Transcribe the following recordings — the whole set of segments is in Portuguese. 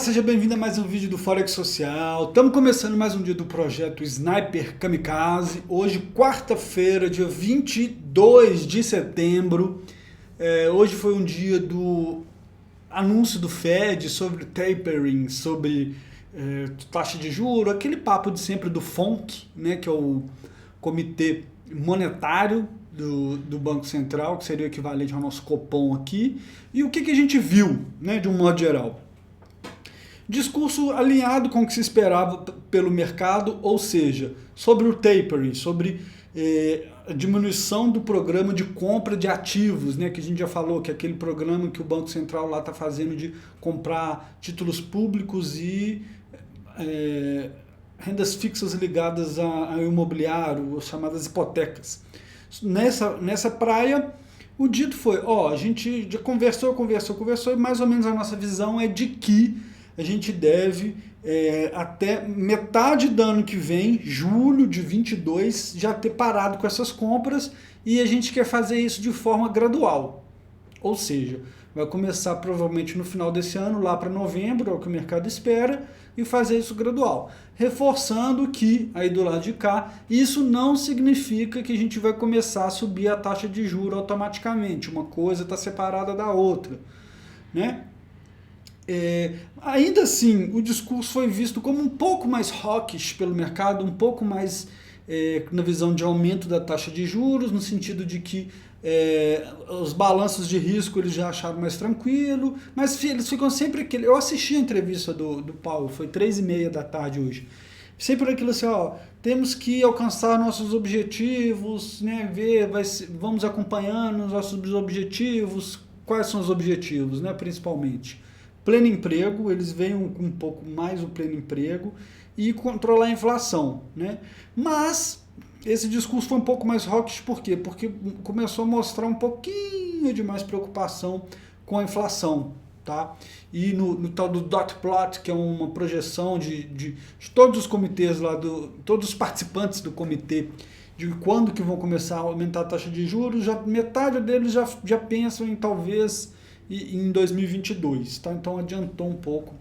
seja bem-vindo a mais um vídeo do Forex Social. Estamos começando mais um dia do projeto Sniper Kamikaze. Hoje, quarta-feira, dia 22 de setembro. Hoje foi um dia do anúncio do Fed sobre tapering, sobre taxa de juros, aquele papo de sempre do FONC, né, que é o Comitê Monetário do Banco Central, que seria o equivalente ao nosso Copom aqui. E o que a gente viu, né, de um modo geral? Discurso alinhado com o que se esperava pelo mercado, ou seja, sobre o tapering, sobre a diminuição do programa de compra de ativos, né, que a gente já falou, que é aquele programa que o Banco Central lá está fazendo de comprar títulos públicos e rendas fixas ligadas ao imobiliário, as chamadas hipotecas. Nessa praia, o dito foi, a gente já conversou e mais ou menos a nossa visão é de que a gente deve, até metade do ano que vem, julho de 22, já ter parado com essas compras, e a gente quer fazer isso de forma gradual. Ou seja, vai começar provavelmente no final desse ano, lá para novembro, é o que o mercado espera, e fazer isso gradual. Reforçando que, aí do lado de cá, isso não significa que a gente vai começar a subir a taxa de juros automaticamente. Uma coisa está separada da outra, né? Ainda assim, o discurso foi visto como um pouco mais hawkish pelo mercado, um pouco mais na visão de aumento da taxa de juros, no sentido de que os balanços de risco eles já acharam mais tranquilo, mas eles ficam sempre aquele... Eu assisti a entrevista do Paulo, foi 3h30 da tarde hoje, sempre aquilo assim, temos que alcançar nossos objetivos, né, vamos acompanhando os nossos objetivos. Quais são os objetivos, né, principalmente? Pleno emprego, eles veem um pouco mais o pleno emprego e controlar a inflação, né? Mas esse discurso foi um pouco mais hawkish, por quê? Porque começou a mostrar um pouquinho de mais preocupação com a inflação, tá? E no tal do dot plot, que é uma projeção de todos os comitês lá, todos os participantes do comitê, de quando que vão começar a aumentar a taxa de juros, metade deles já pensam em talvez em 2022, tá? Então adiantou um pouco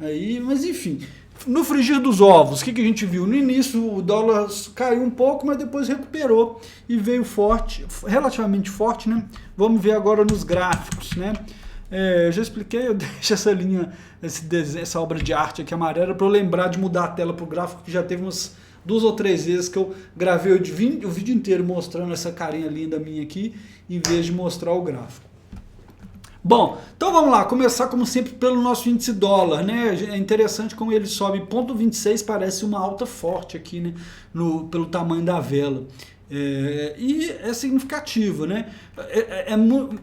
aí, mas enfim, no frigir dos ovos, o que a gente viu? No início o dólar caiu um pouco, mas depois recuperou e veio forte, relativamente forte, né? Vamos ver agora nos gráficos, né? Eu já expliquei, eu deixo essa linha, essa obra de arte aqui amarela para eu lembrar de mudar a tela para o gráfico, que já teve umas 2 ou 3 vezes que eu gravei o vídeo inteiro mostrando essa carinha linda minha aqui, em vez de mostrar o gráfico. Bom, então vamos lá, começar como sempre pelo nosso índice dólar, né? É interessante como ele sobe 0,26, parece uma alta forte aqui, né? Pelo tamanho da vela. E é significativo, né?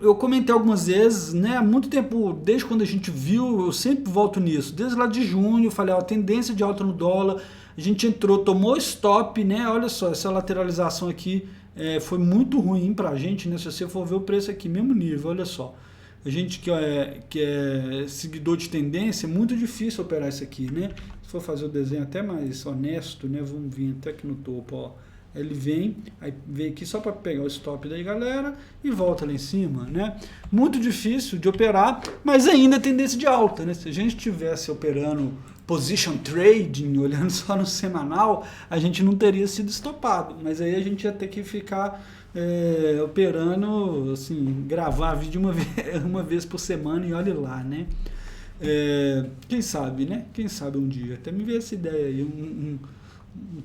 Eu comentei algumas vezes, né? Há muito tempo, desde quando a gente viu, eu sempre volto nisso. Desde lá de junho, eu falei, a tendência de alta no dólar, a gente entrou, tomou stop, né? Olha só, essa lateralização aqui foi muito ruim pra gente, né? Se você for ver o preço aqui, mesmo nível, olha só. A gente que é seguidor de tendência, é muito difícil operar isso aqui, né? Se for fazer o desenho até mais honesto, né? Vamos vir até aqui no topo, ó. Ele vem aqui só para pegar o stop daí, galera, e volta lá em cima, né? Muito difícil de operar, mas ainda é tendência de alta, né? Se a gente estivesse operando position trading, olhando só no semanal, a gente não teria sido estopado, mas aí a gente ia ter que ficar operando, assim, gravar vídeo uma vez por semana e olhe lá, né? Quem sabe, né? Quem sabe um dia. Até me veio essa ideia aí, um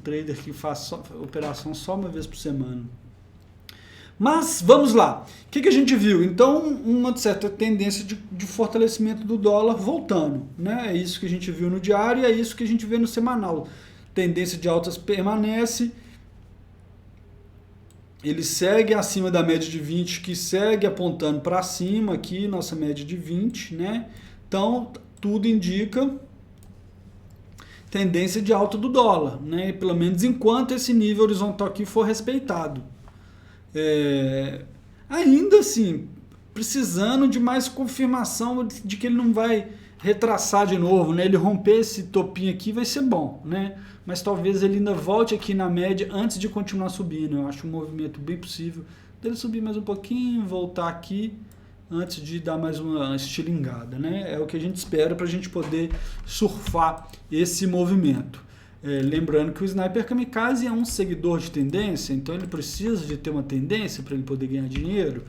trader que faz operação só uma vez por semana. Mas, vamos lá. O que a gente viu? Então, uma certa tendência de fortalecimento do dólar voltando, né? É isso que a gente viu no diário e é isso que a gente vê no semanal. Tendência de altas permanece. Ele segue acima da média de 20, que segue apontando para cima aqui, nossa média de 20, né? Então, tudo indica tendência de alta do dólar, né? Pelo menos enquanto esse nível horizontal aqui for respeitado. Ainda assim, precisando de mais confirmação de que ele não vai retraçar de novo, né? Ele romper esse topinho aqui vai ser bom, né? Mas talvez ele ainda volte aqui na média antes de continuar subindo. Eu acho um movimento bem possível dele subir mais um pouquinho, voltar aqui antes de dar mais uma estilingada, né? É o que a gente espera para a gente poder surfar esse movimento. Lembrando que o Sniper Kamikaze é um seguidor de tendência, então ele precisa de ter uma tendência para ele poder ganhar dinheiro.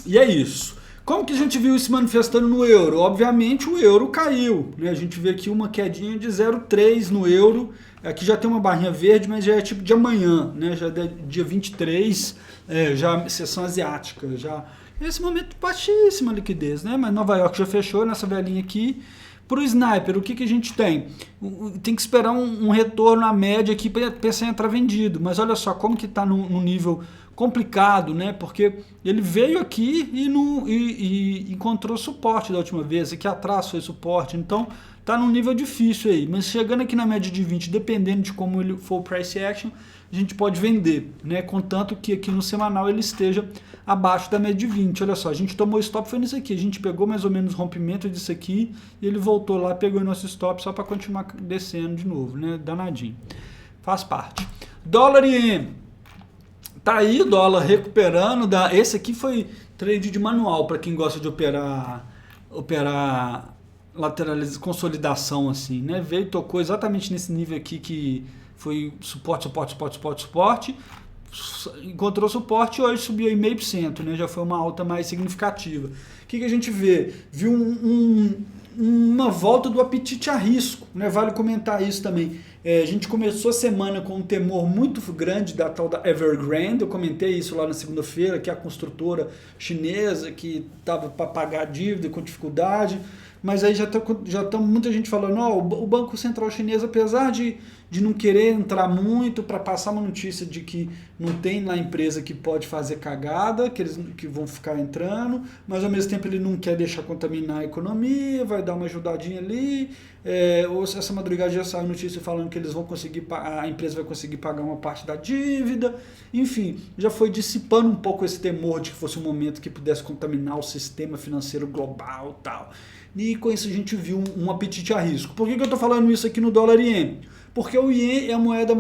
E é isso. Como que a gente viu isso manifestando no euro? Obviamente o euro caiu, né? A gente vê aqui uma quedinha de 0,3 no euro. Aqui já tem uma barrinha verde, mas já é tipo de amanhã, né? Já é dia 23, já sessão asiática. Já nesse momento baixíssima liquidez, né? Mas Nova York já fechou nessa velhinha aqui. Para o Sniper, o que a gente tem? Tem que esperar um retorno à média aqui para pensar em entrar vendido. Mas olha só como que está no nível complicado, né? Porque ele veio aqui e encontrou suporte da última vez. Aqui atrás foi suporte, então tá num nível difícil aí. Mas chegando aqui na média de 20, dependendo de como ele for o price action, a gente pode vender, né? Contanto que aqui no semanal ele esteja abaixo da média de 20. Olha só, a gente tomou stop, foi nisso aqui. A gente pegou mais ou menos o rompimento disso aqui e ele voltou lá, pegou o nosso stop só para continuar descendo de novo, né? Danadinho. Faz parte. Dólar e ien. Tá aí o dólar recuperando. Esse aqui foi trade de manual para quem gosta de operar consolidação assim, né? Veio, tocou exatamente nesse nível aqui que foi suporte, encontrou suporte e hoje subiu aí 0,5%, né? Já foi uma alta mais significativa. O que a gente vê? Viu uma volta do apetite a risco, né? Vale comentar isso também. A gente começou a semana com um temor muito grande da tal da Evergrande. Eu comentei isso lá na segunda-feira, que é a construtora chinesa que estava para pagar a dívida com dificuldade. Mas aí já tá muita gente falando, o Banco Central Chinês, apesar de não querer entrar muito para passar uma notícia de que não tem lá empresa que pode fazer cagada, que eles que vão ficar entrando, mas ao mesmo tempo ele não quer deixar contaminar a economia, vai dar uma ajudadinha ali. Essa madrugada já saiu notícia falando que eles vão conseguir, a empresa vai conseguir pagar uma parte da dívida. Enfim, já foi dissipando um pouco esse temor de que fosse um momento que pudesse contaminar o sistema financeiro global e tal. E com isso a gente viu um apetite a risco. Por que eu estou falando isso aqui no dólar iene? Porque o iene é a moeda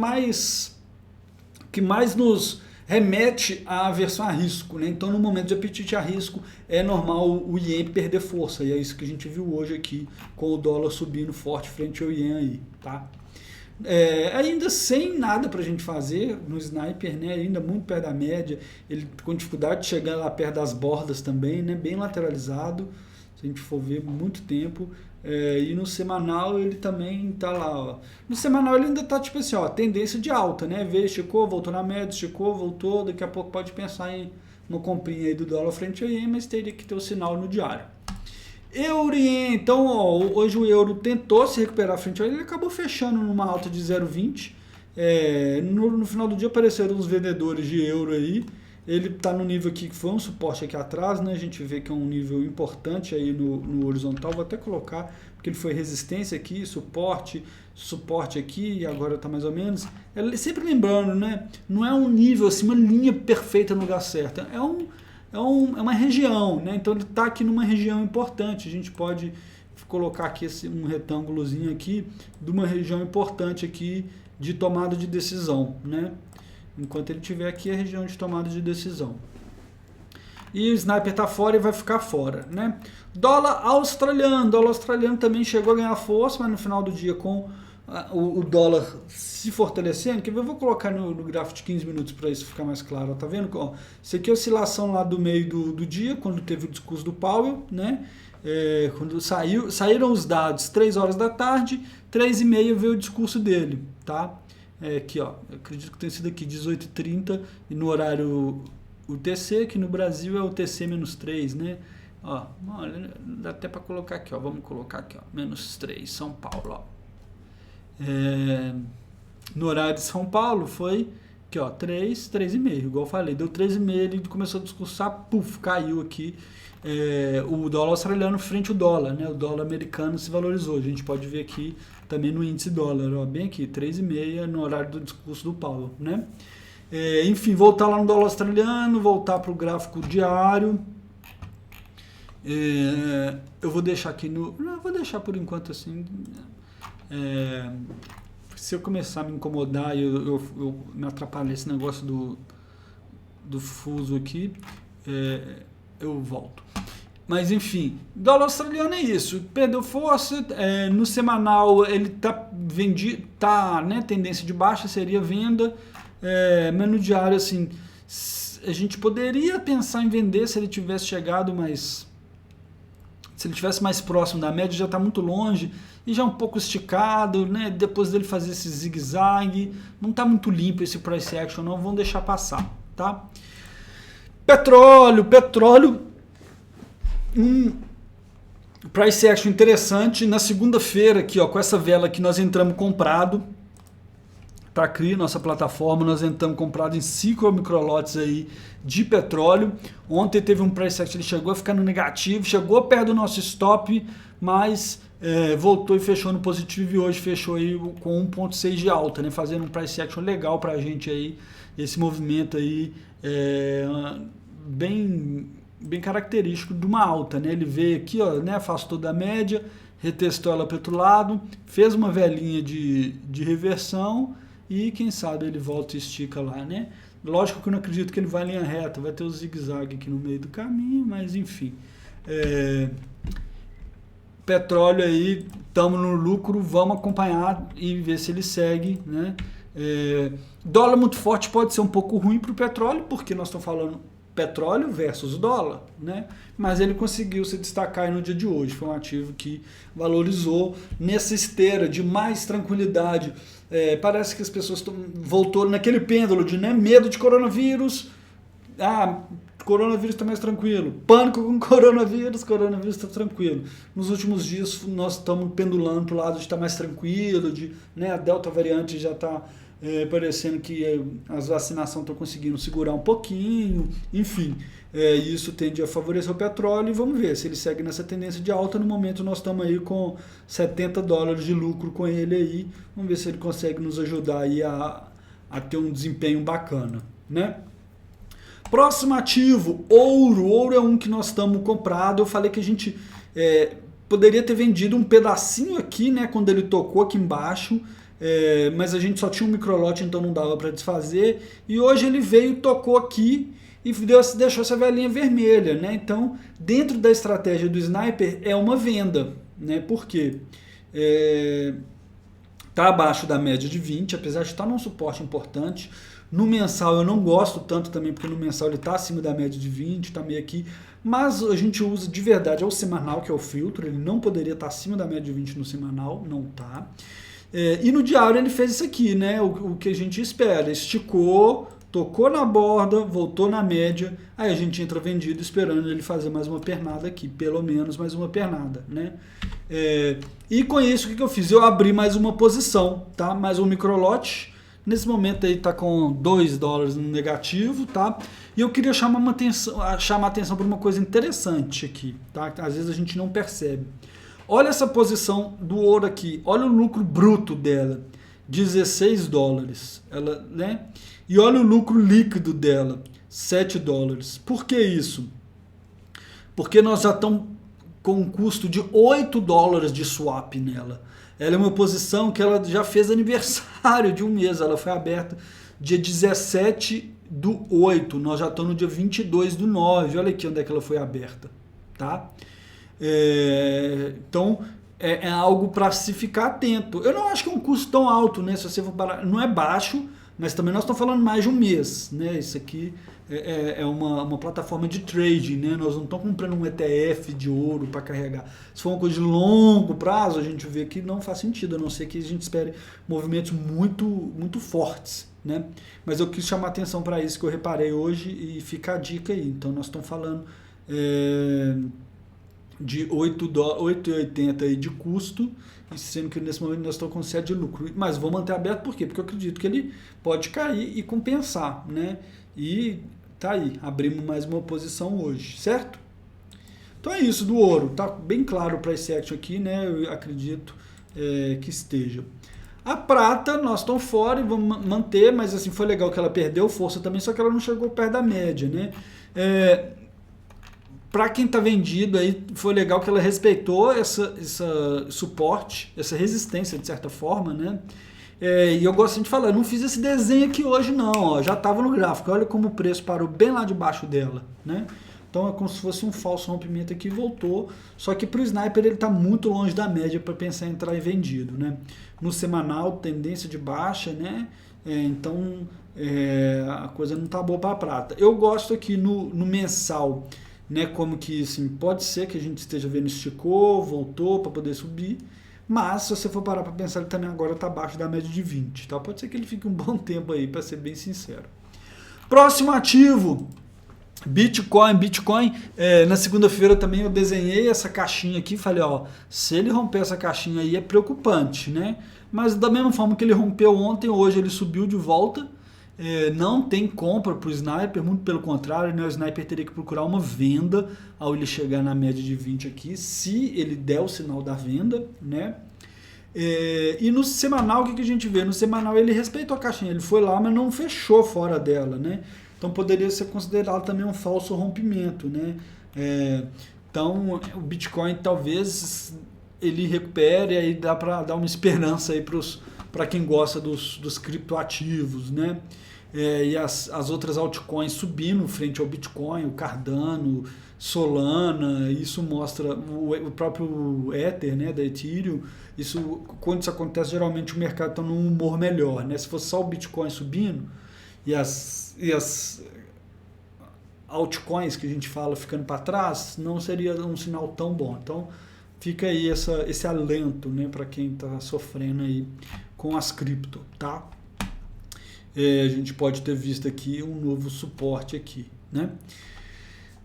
que mais nos remete à aversão a risco, né? Então, no momento de apetite a risco, é normal o iene perder força. E é isso que a gente viu hoje aqui, com o dólar subindo forte frente ao iene aí, tá? Ainda sem nada para a gente fazer no Sniper, né? Ainda muito perto da média, ele com dificuldade de chegar lá perto das bordas também, né? Bem lateralizado. Se a gente for ver muito tempo, e no semanal ele também tá lá, ó. No semanal ele ainda tá tipo assim, ó, tendência de alta, né? Veio, esticou, voltou na média, esticou, voltou, daqui a pouco pode pensar em uma comprinha aí do dólar frente ao iene, mas teria que ter o sinal no diário. Euro e ien, então, ó, hoje o euro tentou se recuperar frente ao iene, ele acabou fechando numa alta de 0,20. No final do dia apareceram uns vendedores de euro aí. Ele está no nível aqui que foi um suporte aqui atrás, né? A gente vê que é um nível importante aí no horizontal. Vou até colocar, porque ele foi resistência aqui, suporte aqui, e agora está mais ou menos. Sempre lembrando, né? Não é um nível assim, uma linha perfeita no lugar certo. É uma região, né? Então ele está aqui numa região importante. A gente pode colocar aqui um retângulozinho aqui de uma região importante aqui de tomada de decisão, né? Enquanto ele estiver aqui, a região de tomada de decisão. E o Sniper está fora e vai ficar fora, né? Dólar australiano também chegou a ganhar força, mas no final do dia com o dólar se fortalecendo, que eu vou colocar no gráfico de 15 minutos para isso ficar mais claro, tá vendo? Ó, isso aqui é a oscilação lá do meio do dia, quando teve o discurso do Powell, né? Quando saíram os dados 3 horas da tarde, 3h30 veio o discurso dele, tá? Aqui, ó, eu acredito que tenha sido aqui 18h30 e no horário UTC, que no Brasil é UTC-3, né? Ó, dá até para colocar aqui, ó, vamos colocar aqui, ó, -3, São Paulo, ó. No horário de São Paulo foi aqui, ó, 3h30, igual eu falei, deu 3h30, ele começou a discursar, puf, caiu aqui. O dólar australiano frente ao dólar, né? O dólar americano se valorizou. A gente pode ver aqui também no índice dólar, ó, bem aqui, 3h30 no horário do discurso do Powell, né? Enfim, voltar lá no dólar australiano, voltar para o gráfico diário. Eu vou deixar aqui não, vou deixar por enquanto assim. Se eu começar a me incomodar e eu me atrapalhar esse negócio do fuso aqui, eu volto. Mas enfim, dólar australiano é isso, perdeu força, no semanal ele está vendido, né, tendência de baixa seria venda, mas no diário assim, a gente poderia pensar em vender se ele tivesse chegado mais, se ele tivesse mais próximo da média, já está muito longe e já um pouco esticado, né, depois dele fazer esse zigue-zague, não está muito limpo esse price action não, vamos deixar passar, tá? Petróleo, price action interessante, na segunda-feira aqui, ó, com essa vela que nós entramos comprado, para CRI, nossa plataforma, nós entramos comprado em 5 microlotes aí de petróleo. Ontem teve um price action, ele chegou a ficar no negativo, chegou perto do nosso stop, mas voltou e fechou no positivo e hoje fechou aí com 1,6 de alta, né, fazendo um price action legal para a gente aí, esse movimento aí bem característico de uma alta, né? Ele veio aqui, ó, né, afastou da média, retestou ela para outro lado, fez uma velinha de reversão e quem sabe ele volta e estica lá, né? Lógico que eu não acredito que ele vai em linha reta, vai ter o zigue-zague aqui no meio do caminho, mas enfim. Petróleo aí, estamos no lucro, vamos acompanhar e ver se ele segue, né? Dólar muito forte pode ser um pouco ruim para o petróleo, porque nós estamos falando petróleo versus dólar, né? Mas ele conseguiu se destacar aí no dia de hoje, foi um ativo que valorizou nessa esteira de mais tranquilidade. Parece que as pessoas voltou naquele pêndulo de, né, medo de coronavírus, coronavírus está mais tranquilo, pânico com coronavírus está tranquilo. Nos últimos dias nós estamos pendulando para o lado de estar mais tranquilo, né, a Delta variante já está parecendo que as vacinações estão conseguindo segurar um pouquinho, enfim, isso tende a favorecer o petróleo e vamos ver se ele segue nessa tendência de alta. No momento nós estamos aí com $70 de lucro com ele aí, vamos ver se ele consegue nos ajudar aí a ter um desempenho bacana, né? Próximo ativo, ouro. Ouro é um que nós estamos comprado. Eu falei que a gente poderia ter vendido um pedacinho aqui, né, quando ele tocou aqui embaixo, mas a gente só tinha um microlote, então não dava para desfazer. E hoje ele veio, tocou aqui e deixou essa velinha vermelha, né? Então, dentro da estratégia do Sniper, é uma venda, né? Por quê? Está abaixo da média de 20, apesar de estar num suporte importante. No mensal eu não gosto tanto também, porque no mensal ele está acima da média de 20, está meio aqui. Mas a gente usa de verdade, é o semanal que é o filtro, ele não poderia estar acima da média de 20 no semanal, não está. E no diário ele fez isso aqui, né? O que a gente espera, esticou, tocou na borda, voltou na média, aí a gente entra vendido esperando ele fazer mais uma pernada aqui, pelo menos mais uma pernada, né? E com isso o que eu fiz? Eu abri mais uma posição, tá? Mais um microlote. Nesse momento aí está com $2 no negativo, tá? E eu queria chamar a atenção para uma coisa interessante aqui, tá? Às vezes a gente não percebe. Olha essa posição do ouro aqui, olha o lucro bruto dela, $16, ela, né? E olha o lucro líquido dela, $7. Por que isso? Porque nós já estamos com um custo de $8 de swap nela. Ela é uma posição que ela já fez aniversário de um mês, ela foi aberta dia 17/8, nós já estamos no dia 22/9, olha aqui onde é que ela foi aberta, tá? Então, é algo para se ficar atento. Eu não acho que é um custo tão alto, né? Se você for parar, não é baixo, mas também nós estamos falando mais de um mês, né? Isso aqui é uma plataforma de trading, né? Nós não estamos comprando um ETF de ouro para carregar. Se for uma coisa de longo prazo, a gente vê que não faz sentido, a não ser que a gente espere movimentos muito, muito fortes, né? Mas eu quis chamar atenção para isso que eu reparei hoje e fica a dica aí. Então nós estamos falando de $8,80 aí de custo, sendo que nesse momento nós estamos com 7 de lucro. Mas vou manter aberto por quê? Porque eu acredito que ele pode cair e compensar, né? E tá aí, abrimos mais uma posição hoje, certo? Então é isso do ouro, tá bem claro o price action aqui, né? Eu acredito que esteja. A prata, nós estamos fora e vamos manter, mas assim, foi legal que ela perdeu força também, só que ela não chegou perto da média, né? Para quem está vendido, aí foi legal que ela respeitou essa suporte, essa resistência de certa forma, né? E eu gosto de falar, eu não fiz esse desenho aqui hoje não, ó, já estava no gráfico, olha como o preço parou bem lá debaixo dela, né? Então é como se fosse um falso rompimento aqui e voltou, só que para o Sniper ele está muito longe da média para pensar em entrar em vendido, né? No semanal, tendência de baixa, né? Então a coisa não está boa para a prata. Eu gosto aqui no mensal, né? Como que assim, pode ser que a gente esteja vendo esticou, voltou para poder subir, mas se você for parar para pensar, ele também agora está abaixo da média de 20, tá? Pode ser que ele fique um bom tempo aí, para ser bem sincero. Próximo ativo, Bitcoin. Na segunda-feira também eu desenhei essa caixinha aqui, falei, ó, se ele romper essa caixinha aí é preocupante, né? Mas da mesma forma que ele rompeu ontem, hoje ele subiu de volta, não tem compra para o Sniper, muito pelo contrário, né? O Sniper teria que procurar uma venda ao ele chegar na média de 20 aqui, se ele der o sinal da venda, né? E no semanal, o que a gente vê? No semanal ele respeitou a caixinha, ele foi lá, mas não fechou fora dela, né? Então poderia ser considerado também um falso rompimento, né? Então o Bitcoin talvez ele recupere, aí dá para dar uma esperança aí para quem gosta dos criptoativos, né? E as outras altcoins subindo frente ao Bitcoin, o Cardano, Solana, isso mostra o próprio Ether, né, da Ethereum. Quando isso acontece, geralmente o mercado está num humor melhor, né? Se fosse só o Bitcoin subindo e as altcoins que a gente fala ficando para trás, não seria um sinal tão bom. Então fica aí esse alento, né, para quem está sofrendo aí com as cripto, tá? A gente pode ter visto aqui um novo suporte aqui, né?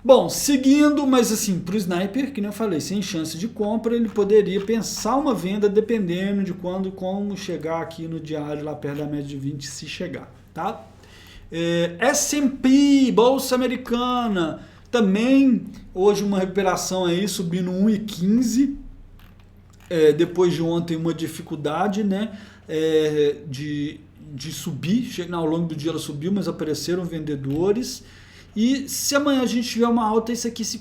Bom, seguindo, mas assim, para o Sniper, que nem eu falei, sem chance de compra, ele poderia pensar uma venda dependendo de como chegar aqui no diário, lá perto da média de 20, se chegar, tá? S&P, Bolsa Americana, também hoje uma recuperação aí, subindo 1,15, depois de ontem uma dificuldade, né, de subir, ao longo do dia ela subiu, mas apareceram vendedores. E se amanhã a gente tiver uma alta, isso aqui se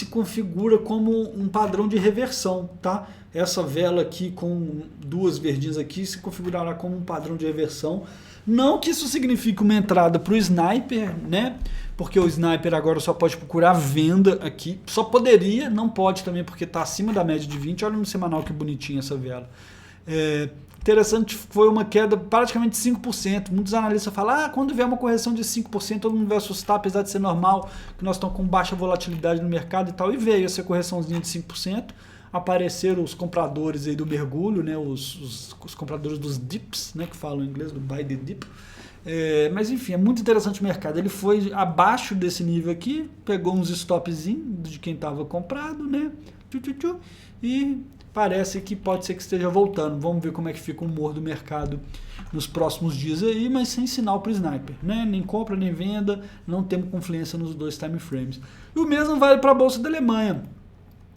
configura como um padrão de reversão, tá? Essa vela aqui com duas verdinhas aqui se configurará como um padrão de reversão. Não que isso signifique uma entrada para o Sniper, né? Porque o Sniper agora só pode procurar venda aqui. Só poderia, não pode também porque está acima da média de 20. Olha no semanal que bonitinha essa vela. Interessante, foi uma queda praticamente 5%. Muitos analistas falam, quando vier uma correção de 5%, todo mundo vai assustar, apesar de ser normal, que nós estamos com baixa volatilidade no mercado e tal. E veio essa correçãozinha de 5%. Apareceram os compradores aí do mergulho, né, os compradores dos dips, né, que falam em inglês, do buy the dip. Mas enfim, é muito interessante o mercado. Ele foi abaixo desse nível aqui, pegou uns stopzinhos de quem estava comprado, né, e parece que pode ser que esteja voltando. Vamos ver como é que fica o humor do mercado nos próximos dias aí, mas sem sinal para o Sniper, né? Nem compra, nem venda, não temos confluência nos dois time frames. E o mesmo vale para a Bolsa da Alemanha.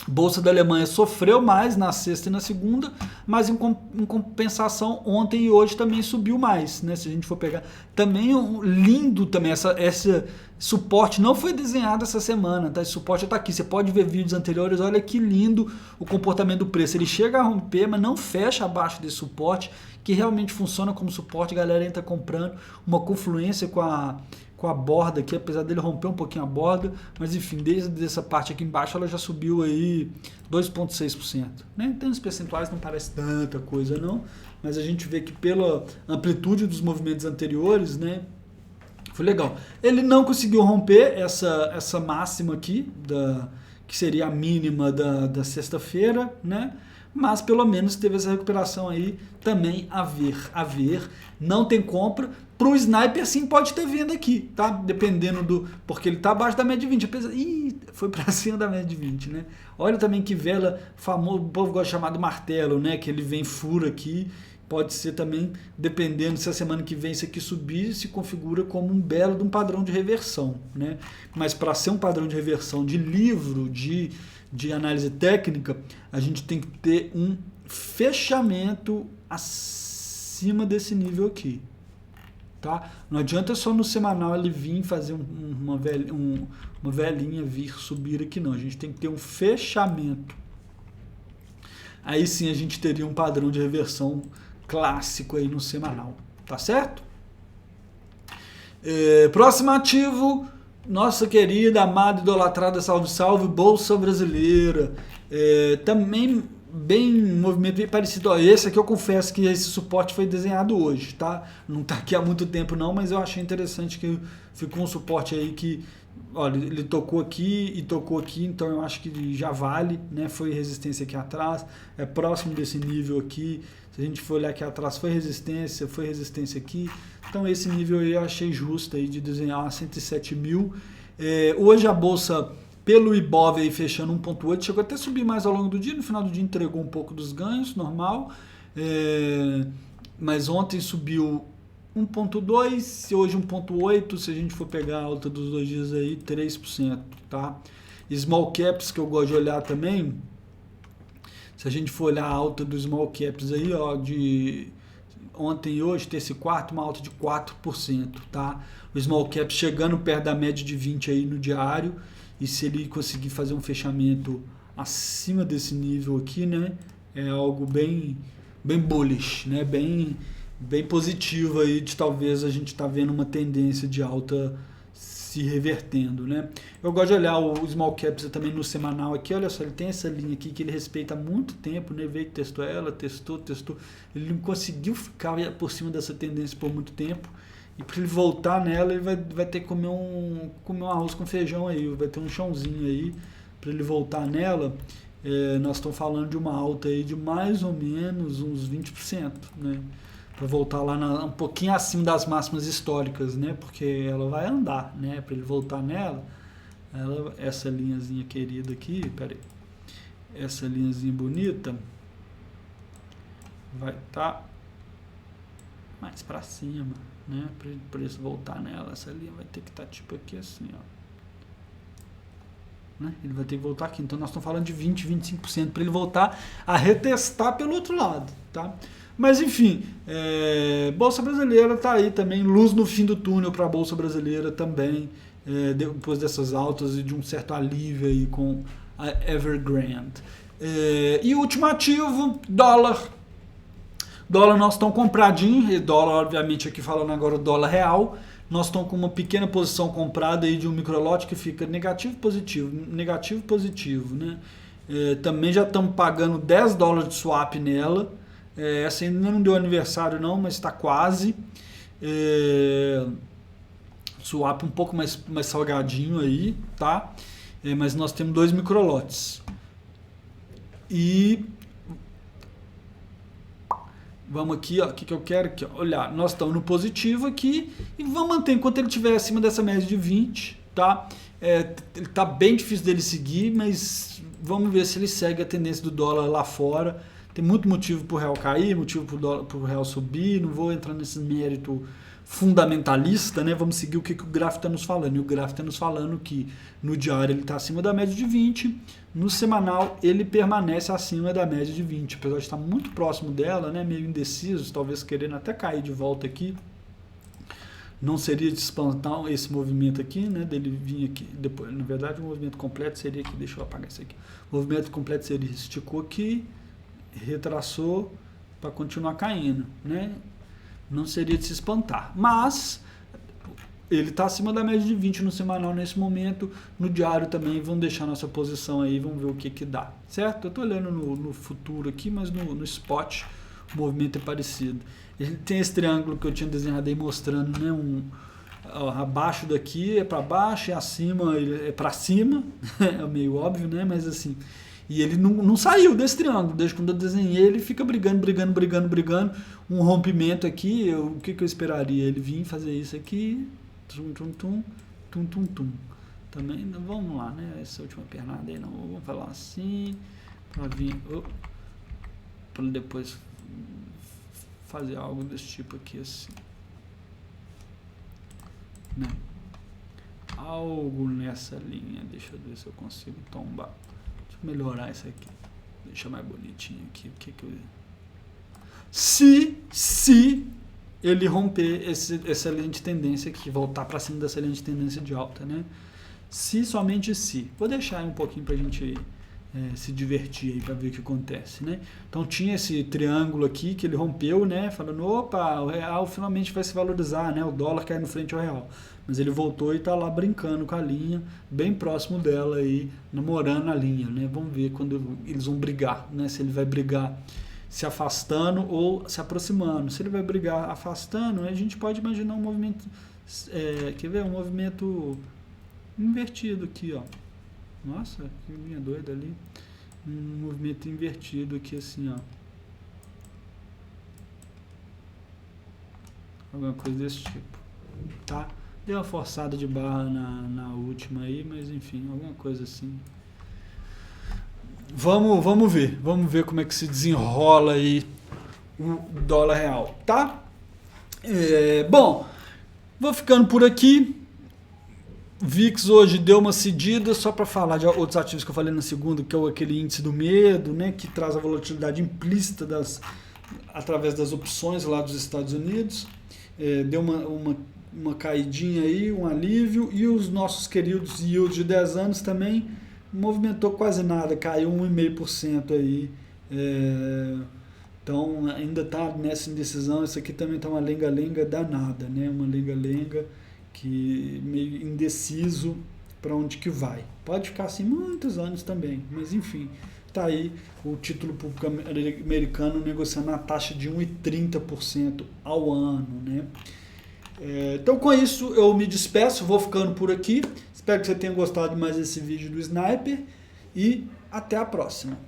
Bolsa da Alemanha sofreu mais na sexta e na segunda, mas em compensação ontem e hoje também subiu mais, né? Se a gente for pegar, também lindo também, esse suporte não foi desenhado essa semana, tá? Esse suporte está aqui, você pode ver vídeos anteriores, olha que lindo o comportamento do preço, ele chega a romper, mas não fecha abaixo desse suporte, que realmente funciona como suporte, a galera entra comprando, uma confluência com a borda aqui, apesar dele romper um pouquinho a borda, mas enfim, desde essa parte aqui embaixo ela já subiu aí 2,6%, né? Então os percentuais não parece tanta coisa não, mas a gente vê que pela amplitude dos movimentos anteriores, né, foi legal. Ele não conseguiu romper essa máxima aqui, que seria a mínima da sexta-feira, né? Mas pelo menos teve essa recuperação aí também a ver. Não tem compra. Para o Sniper sim pode ter venda aqui, tá? Dependendo porque ele está abaixo da média de 20. Foi para cima da média de 20, né? Olha também que vela famoso, o povo gosta de chamar de martelo, né? Que ele vem fura aqui. Pode ser também, dependendo se a semana que vem isso aqui subir, se configura como um belo de um padrão de reversão, né? Mas para ser um padrão de reversão de livro, de análise técnica, a gente tem que ter um fechamento acima desse nível aqui, tá? Não adianta só no semanal ele vir fazer uma velhinha vir subir aqui, não. A gente tem que ter um fechamento. Aí sim a gente teria um padrão de reversão clássico aí no semanal, tá certo? Próximo ativo, nossa querida, amada, idolatrada, salve, salve, Bolsa Brasileira. Também bem movimento bem parecido. Ó, esse aqui eu confesso que esse suporte foi desenhado hoje, tá? Não tá aqui há muito tempo não, mas eu achei interessante que ficou um suporte aí que, olha, ele tocou aqui e tocou aqui, então eu acho que já vale, né? Foi resistência aqui atrás, é próximo desse nível aqui. Se a gente for olhar aqui atrás, foi resistência aqui. Então esse nível aí eu achei justo aí de desenhar 107 mil. Hoje a bolsa, pelo Ibov aí fechando 1.8, chegou até a subir mais ao longo do dia, no final do dia entregou um pouco dos ganhos, normal. Mas ontem subiu 1.2, hoje 1.8, se a gente for pegar a alta dos 2 dias aí, 3%, tá? Small caps, que eu gosto de olhar também, se a gente for olhar a alta dos small caps aí, ó, de ontem e hoje, terça e quarta, uma alta de 4%, tá? O small cap chegando perto da média de 20 aí no diário, e se ele conseguir fazer um fechamento acima desse nível aqui, né, é algo bem bullish, né, bem positivo aí, de talvez a gente tá vendo uma tendência de alta se revertendo, né? Eu gosto de olhar o small caps também no semanal aqui, olha só, ele tem essa linha aqui que ele respeita há muito tempo, né? Veio, testou ela, testou, ele não conseguiu ficar por cima dessa tendência por muito tempo, e para ele voltar nela, ele vai ter que comer um arroz com feijão aí, vai ter um chãozinho aí, para ele voltar nela. Nós estamos falando de uma alta aí de mais ou menos uns 20%, né? Para voltar lá um pouquinho acima das máximas históricas, né? Porque ela vai andar, né? Para ele voltar nela, essa linhazinha querida aqui, peraí, essa linhazinha bonita vai estar mais para cima, né? Para o preço voltar nela, essa linha vai ter que estar tipo aqui assim, ó. Né? Ele vai ter que voltar aqui, então nós estamos falando de 20, 25% para ele voltar a retestar pelo outro lado, tá? Mas enfim, Bolsa Brasileira está aí também, luz no fim do túnel para a Bolsa Brasileira também, depois dessas altas e de um certo alívio aí com a Evergrande. E o último ativo, dólar. Dólar nós estamos compradinho, e dólar obviamente aqui falando agora o dólar real, nós estamos com uma pequena posição comprada aí de um microlote que fica negativo, positivo, né? Também já estamos pagando 10 dólares de swap nela. Essa ainda não deu aniversário não, mas está quase. Swap um pouco mais salgadinho aí, tá? Mas nós temos 2 microlotes. E vamos aqui, ó, o que eu quero aqui, ó, olhar, nós estamos no positivo aqui e vamos manter enquanto ele estiver acima dessa média de 20, tá? Ele tá bem difícil dele seguir, mas vamos ver se ele segue a tendência do dólar lá fora. Tem muito motivo para o real cair, motivo para o real subir, não vou entrar nesse mérito fundamentalista, né? Vamos seguir o que o gráfico está nos falando. E o gráfico está nos falando que no diário ele está acima da média de 20, no semanal ele permanece acima da média de 20, apesar de estar muito próximo dela, né? Meio indeciso, talvez querendo até cair de volta aqui. Não seria de espantar esse movimento aqui, né? Dele vir aqui, depois, na verdade o movimento completo seria aqui, deixa eu apagar isso aqui. O movimento completo seria, esticou aqui, retraçou para continuar caindo, né? Não seria de se espantar, mas ele está acima da média de 20 no semanal nesse momento, no diário também. Vamos deixar nossa posição aí, vamos ver o que dá, certo? Eu estou olhando no futuro aqui, mas no spot o movimento é parecido. Ele tem esse triângulo que eu tinha desenhado aí mostrando, né? Abaixo daqui é para baixo e acima é para cima, é meio óbvio, né? Mas assim, e ele não saiu desse triângulo, desde quando eu desenhei ele fica brigando, um rompimento aqui, o que eu esperaria? Ele vir fazer isso aqui, tum. Também, vamos lá, né? Essa última pernada aí, não, vamos falar assim, para vir, para depois fazer algo desse tipo aqui, assim, né? Algo nessa linha, deixa eu ver se eu consigo tombar. Melhorar isso aqui, deixar mais bonitinho aqui. Se ele romper essa linha de tendência aqui, voltar para cima dessa linha de tendência de alta, né? Somente se. Vou deixar aí um pouquinho para a gente se divertir aí para ver o que acontece, né? Então tinha esse triângulo aqui que ele rompeu, né? Falando, opa, o real finalmente vai se valorizar, né? O dólar cai no frente ao real. Mas ele voltou e está lá brincando com a linha, bem próximo dela aí, namorando a linha, né? Vamos ver quando eles vão brigar, né? Se ele vai brigar se afastando ou se aproximando. Se ele vai brigar afastando, a gente pode imaginar um movimento, quer ver? Um movimento invertido aqui, ó. Nossa, que linha doida ali. Um movimento invertido aqui assim, ó. Alguma coisa desse tipo, tá? Deu uma forçada de barra na última aí, mas enfim, alguma coisa assim. Vamos ver como é que se desenrola aí o dólar real, tá? Bom, vou ficando por aqui. VIX hoje deu uma cedida, só para falar de outros ativos que eu falei no segundo, que é aquele índice do medo, né, que traz a volatilidade implícita através das opções lá dos Estados Unidos. Deu uma caidinha aí, um alívio, e os nossos queridos yields de 10 anos também movimentou quase nada, caiu 1,5% aí. Então ainda está nessa indecisão. Isso aqui também está uma lenga-lenga danada, né? Uma lenga-lenga que meio indeciso para onde que vai. Pode ficar assim muitos anos também, mas enfim, está aí o título público americano negociando a taxa de 1,30% ao ano, né? Então com isso eu me despeço, vou ficando por aqui. Espero que você tenha gostado de mais esse vídeo do Sniper e até a próxima.